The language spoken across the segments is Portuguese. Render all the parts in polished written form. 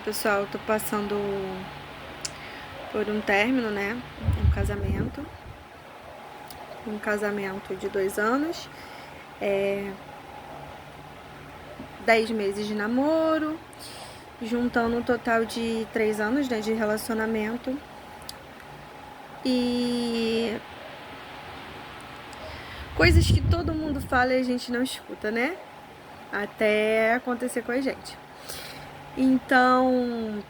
Pessoal, tô passando por um término, né? Um casamento. Um casamento de 2 anos. 10 meses de namoro. Juntando um total de 3 anos, né, de relacionamento. E coisas que todo mundo fala e a gente não escuta, né? Até acontecer com a gente. Então,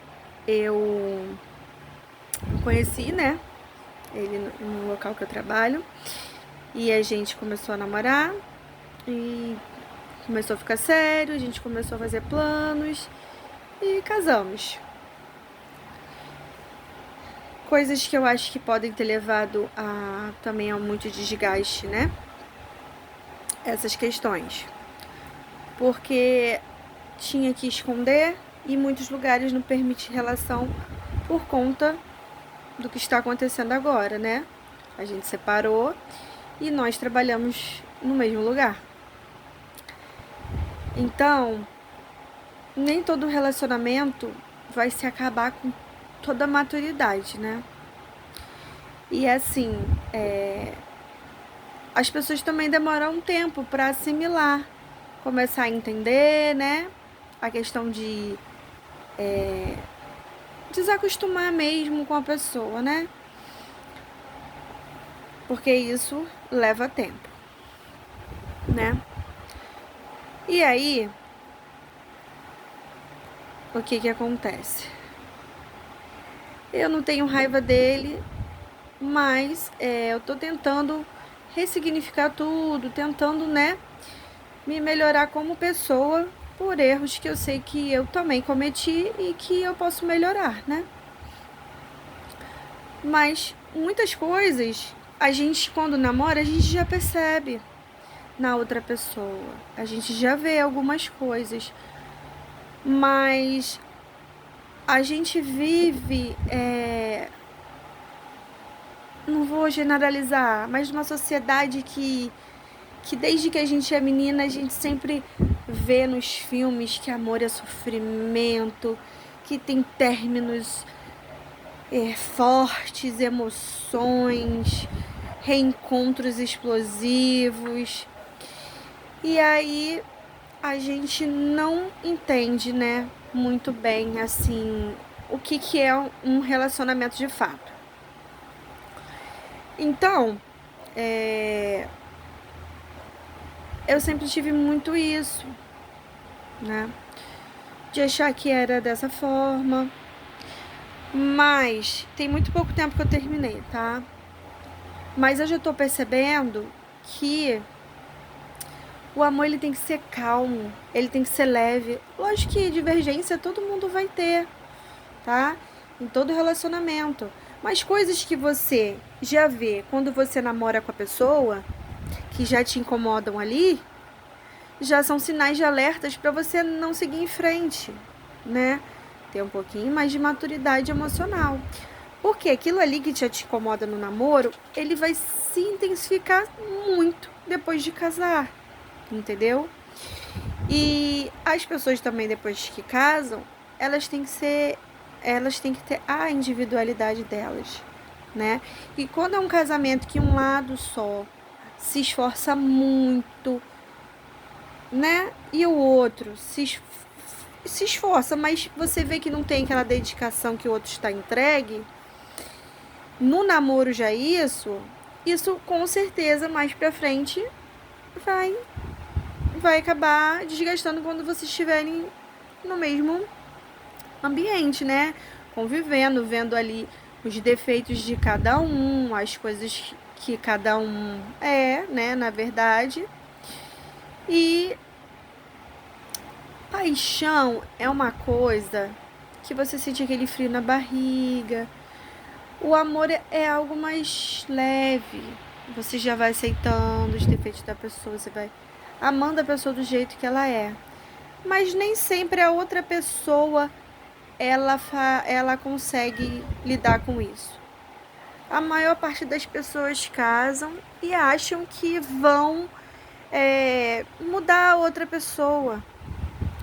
eu conheci, né, ele no local que eu trabalho. E a gente começou a namorar e começou a ficar sério, a gente começou a fazer planos e casamos. Coisas que eu acho que podem ter levado também a muito desgaste, né? Essas questões. Porque tinha que esconder e muitos lugares não permitem relação por conta do que está acontecendo agora, né? A gente separou e nós trabalhamos no mesmo lugar. Então, nem todo relacionamento vai se acabar com toda a maturidade, né? E assim, as pessoas também demoram um tempo para assimilar, começar a entender, né? A questão de desacostumar mesmo com a pessoa, né? Porque isso leva tempo, né? E aí, o que acontece? Eu não tenho raiva dele, mas eu tô tentando ressignificar tudo, tentando, né, me melhorar como pessoa por erros que eu sei que eu também cometi e que eu posso melhorar, né? Mas muitas coisas a gente, quando namora, a gente já percebe na outra pessoa. A gente já vê algumas coisas. Mas a gente vive, não vou generalizar, mas numa sociedade que desde que a gente é menina, a gente sempre vê nos filmes que amor é sofrimento, que tem términos fortes, emoções, reencontros explosivos. E aí a gente não entende, né, muito bem, assim, o que é um relacionamento de fato. Então, eu sempre tive muito isso, né, de achar que era dessa forma. Mas tem muito pouco tempo que eu terminei, tá? Mas eu já tô percebendo que o amor, ele tem que ser calmo, ele tem que ser leve. Lógico que divergência todo mundo vai ter, tá? Em todo relacionamento. Mas coisas que você já vê quando você namora com a pessoa, que já te incomodam ali, já são sinais de alertas para você não seguir em frente, né? Ter um pouquinho mais de maturidade emocional. Porque aquilo ali que te incomoda no namoro, ele vai se intensificar muito depois de casar, entendeu? E as pessoas também, depois que casam, elas têm que ter a individualidade delas, né? E quando é um casamento que um lado só se esforça muito, né? E o outro se esforça, mas você vê que não tem aquela dedicação que o outro está entregue. No namoro já isso com certeza mais pra frente vai vai acabar desgastando quando vocês estiverem no mesmo ambiente, né? Convivendo, vendo ali os defeitos de cada um, as coisas que cada um né, na verdade. E paixão é uma coisa que você sente aquele frio na barriga. O amor é algo mais leve. Você já vai aceitando os defeitos da pessoa, você vai amando a pessoa do jeito que ela é. Mas nem sempre a outra pessoa ela consegue lidar com isso. A maior parte das pessoas casam e acham que vão mudar a outra pessoa.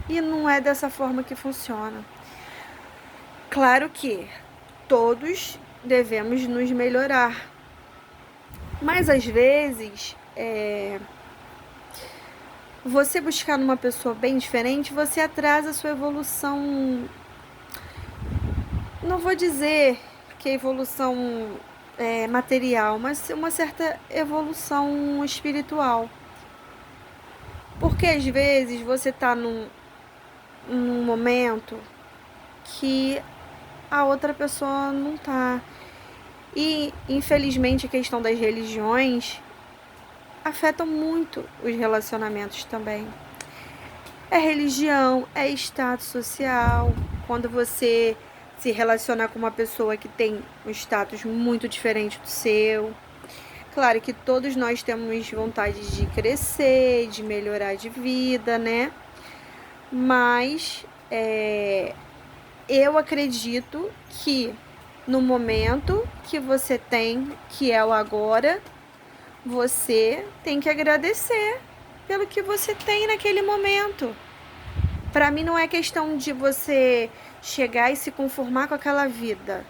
E não é dessa forma que funciona. Claro que todos devemos nos melhorar, mas às vezes você buscar numa pessoa bem diferente, você atrasa a sua evolução. Não vou dizer que é evolução material, mas uma certa evolução espiritual. Porque às vezes você está num momento que a outra pessoa não tá. E infelizmente a questão das religiões afetam muito os relacionamentos também. É religião, é status social. Quando você se relaciona com uma pessoa que tem um status muito diferente do seu. Claro que todos nós temos vontade de crescer, de melhorar de vida, né? Mas eu acredito que no momento que você tem, que é o agora, você tem que agradecer pelo que você tem naquele momento. Para mim não é questão de você chegar e se conformar com aquela vida.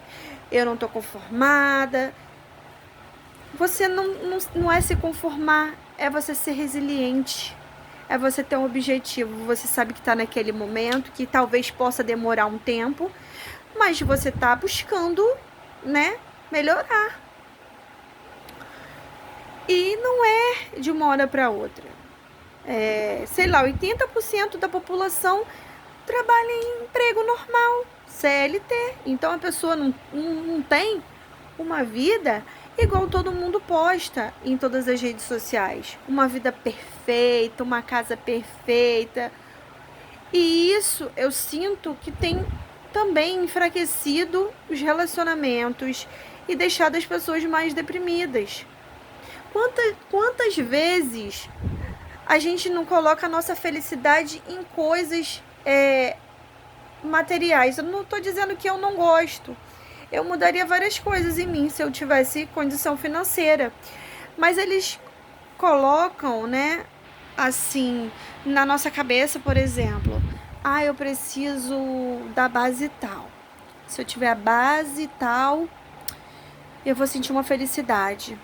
Eu não tô conformada. Você não é se conformar, é você ser resiliente. É você ter um objetivo. Você sabe que está naquele momento, que talvez possa demorar um tempo, mas você está buscando, né, melhorar. E não é de uma hora para outra. Sei lá, 80% da população trabalha em emprego normal, CLT. Então a pessoa não tem uma vida igual todo mundo posta em todas as redes sociais. Uma vida perfeita, uma casa perfeita. E isso eu sinto que tem também enfraquecido os relacionamentos e deixado as pessoas mais deprimidas. Quantas vezes a gente não coloca a nossa felicidade em coisas materiais? Eu não estou dizendo que eu não gosto. Eu mudaria várias coisas em mim se eu tivesse condição financeira. Mas eles colocam, né, assim, na nossa cabeça, por exemplo, eu preciso da base tal. Se eu tiver a base tal, eu vou sentir uma felicidade.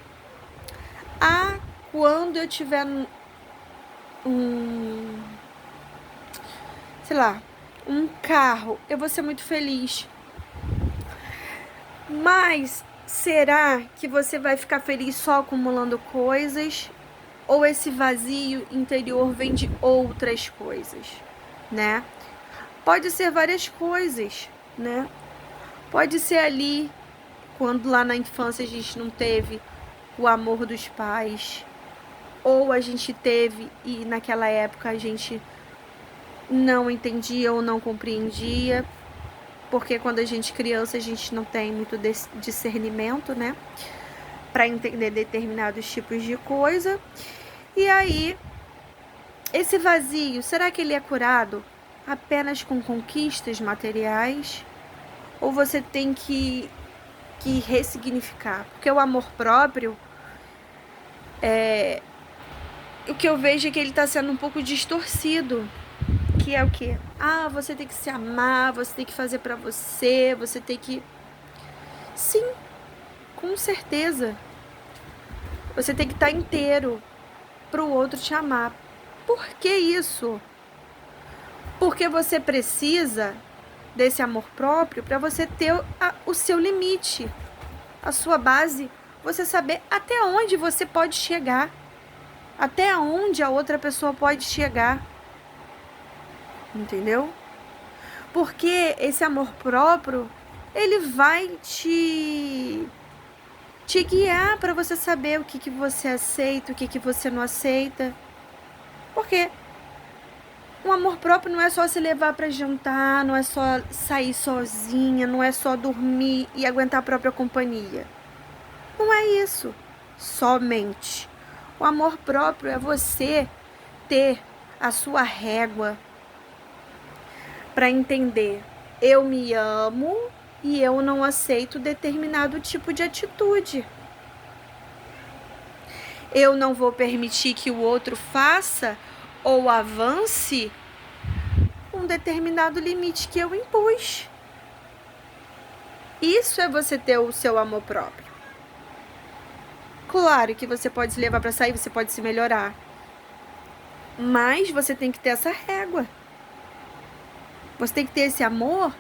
Quando eu tiver sei lá, um carro, eu vou ser muito feliz. Mas será que você vai ficar feliz só acumulando coisas? Ou esse vazio interior vem de outras coisas, né? Pode ser várias coisas, né? Pode ser ali, quando lá na infância a gente não teve o amor dos pais, ou a gente teve e naquela época a gente não entendia ou não compreendia, porque quando a gente é criança a gente não tem muito discernimento, né, para entender determinados tipos de coisa. E aí, esse vazio, será que ele é curado apenas com conquistas materiais? Ou você tem que ressignificar? Porque o amor próprio, o que eu vejo é que ele está sendo um pouco distorcido. Que é o quê? Você tem que se amar, você tem que fazer pra você, você tem que... Sim, com certeza. Você tem que estar inteiro pro outro te amar. Por que isso? Porque você precisa desse amor próprio para você ter o seu limite, a sua base, você saber até onde você pode chegar, até onde a outra pessoa pode chegar. Entendeu? Porque esse amor próprio, ele vai te guiar para você saber o que você aceita, o que você não aceita. Porque o amor próprio não é só se levar para jantar, não é só sair sozinha, não é só dormir e aguentar a própria companhia. Não é isso somente. O amor próprio é você ter a sua régua para entender, eu me amo e eu não aceito determinado tipo de atitude. Eu não vou permitir que o outro faça ou avance determinado limite que eu impus. Isso é você ter o seu amor próprio. Claro que você pode se levar para sair, você pode se melhorar. Mas você tem que ter essa régua. Você tem que ter esse amor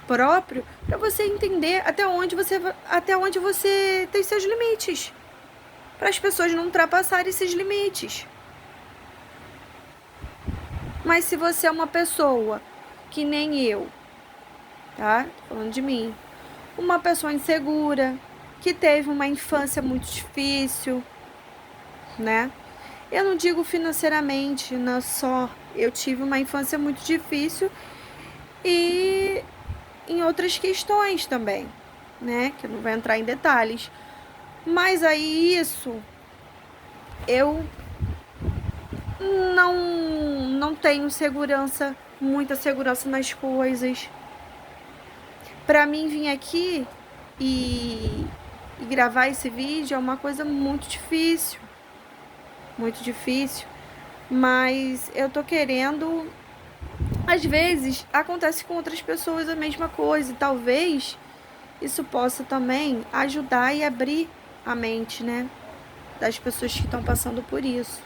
próprio para você entender até onde você tem seus limites. Para as pessoas não ultrapassarem esses limites. Mas se você é uma pessoa que nem eu, tá? Falando de mim. Uma pessoa insegura, que teve uma infância muito difícil, né? Eu não digo financeiramente, não só. Eu tive uma infância muito difícil e em outras questões também, né? Que eu não vou entrar em detalhes. Mas aí eu não tenho muita segurança nas coisas. Pra mim vir aqui e gravar esse vídeo é uma coisa muito difícil. Muito difícil. Mas eu tô querendo. Às vezes acontece com outras pessoas a mesma coisa. E talvez isso possa também ajudar e abrir a mente, né? Das pessoas que estão passando por isso.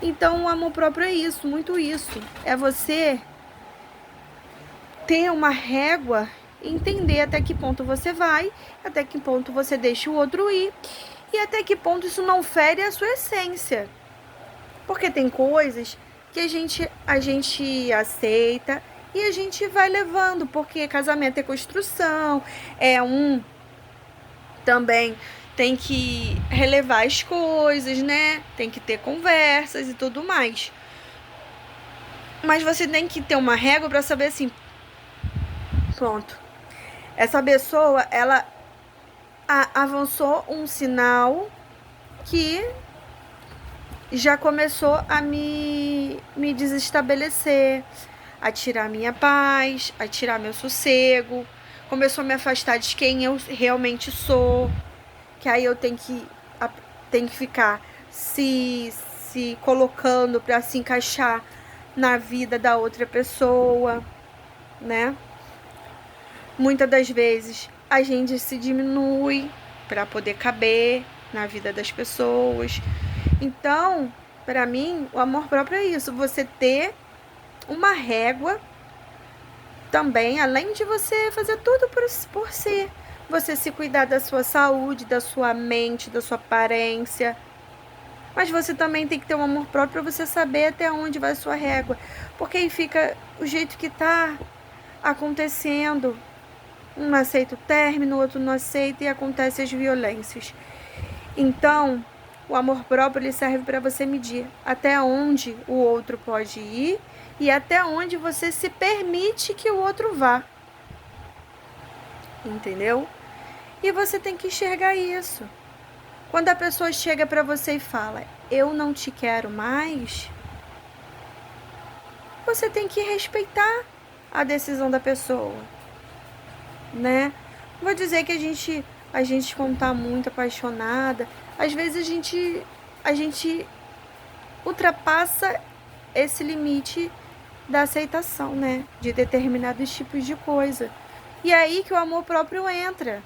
Então o amor próprio é isso, muito isso. É você ter uma régua, entender até que ponto você vai, até que ponto você deixa o outro ir e até que ponto isso não fere a sua essência. Porque tem coisas que a gente aceita e a gente vai levando, porque casamento é construção, também tem que relevar as coisas, né? Tem que ter conversas e tudo mais. Mas você tem que ter uma régua para saber assim, pronto. Essa pessoa, ela avançou um sinal que já começou a me desestabelecer, a tirar minha paz, a tirar meu sossego, começou a me afastar de quem eu realmente sou, que aí eu tenho que ficar se colocando para se encaixar na vida da outra pessoa, né? Muitas das vezes a gente se diminui para poder caber na vida das pessoas. Então, para mim, o amor próprio é isso, você ter uma régua também, além de você fazer tudo por si. Você se cuidar da sua saúde, da sua mente, da sua aparência. Mas você também tem que ter um amor próprio para você saber até onde vai a sua régua. Porque aí fica o jeito que tá acontecendo. Um não aceita o término, o outro não aceita e acontecem as violências. Então, o amor próprio ele serve para você medir até onde o outro pode ir e até onde você se permite que o outro vá. Entendeu? E você tem que enxergar isso. Quando a pessoa chega para você e fala, eu não te quero mais, você tem que respeitar a decisão da pessoa, né? Vou dizer que a gente quando tá muito apaixonada, às vezes a gente ultrapassa esse limite da aceitação, né? De determinados tipos de coisa. E é aí que o amor próprio entra.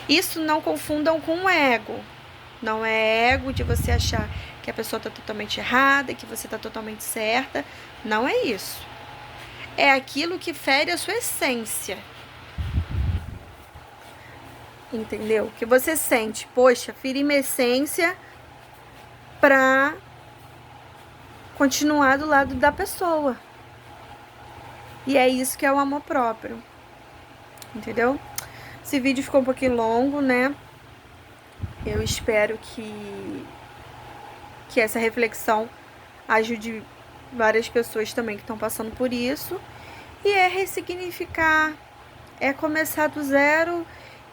Isso não confundam com o ego. Não é ego de você achar que a pessoa está totalmente errada, que você está totalmente certa. Não é isso. É aquilo que fere a sua essência. Entendeu? Que você sente, poxa, feri minha essência pra continuar do lado da pessoa. E é isso que é o amor próprio. Entendeu? Esse vídeo ficou um pouquinho longo, né? Eu espero que essa reflexão ajude várias pessoas também que estão passando por isso. E é ressignificar, é começar do zero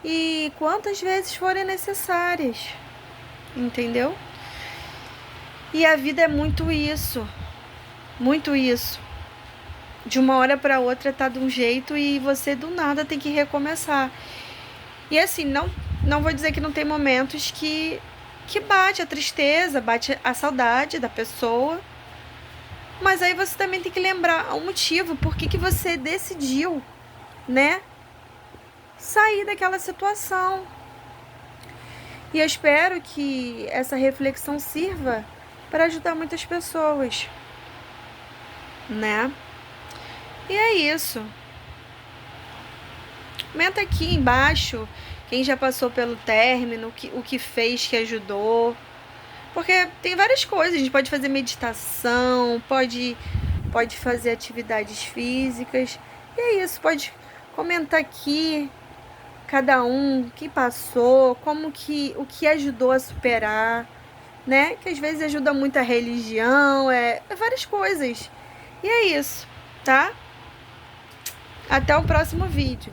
e quantas vezes forem necessárias. Entendeu? E a vida é muito isso. Muito isso. De uma hora para outra tá de um jeito e você do nada tem que recomeçar. E assim, não vou dizer que não tem momentos que bate a tristeza, bate a saudade da pessoa. Mas aí você também tem que lembrar o motivo, por que você decidiu, né, sair daquela situação. E eu espero que essa reflexão sirva para ajudar muitas pessoas, né? E é isso. Comenta aqui embaixo quem já passou pelo término, o que fez que ajudou. Porque tem várias coisas, a gente pode fazer meditação, pode fazer atividades físicas. E é isso, pode comentar aqui cada um que passou, o que ajudou a superar, né? Que às vezes ajuda muito a religião, é várias coisas. E é isso, tá? Até o próximo vídeo.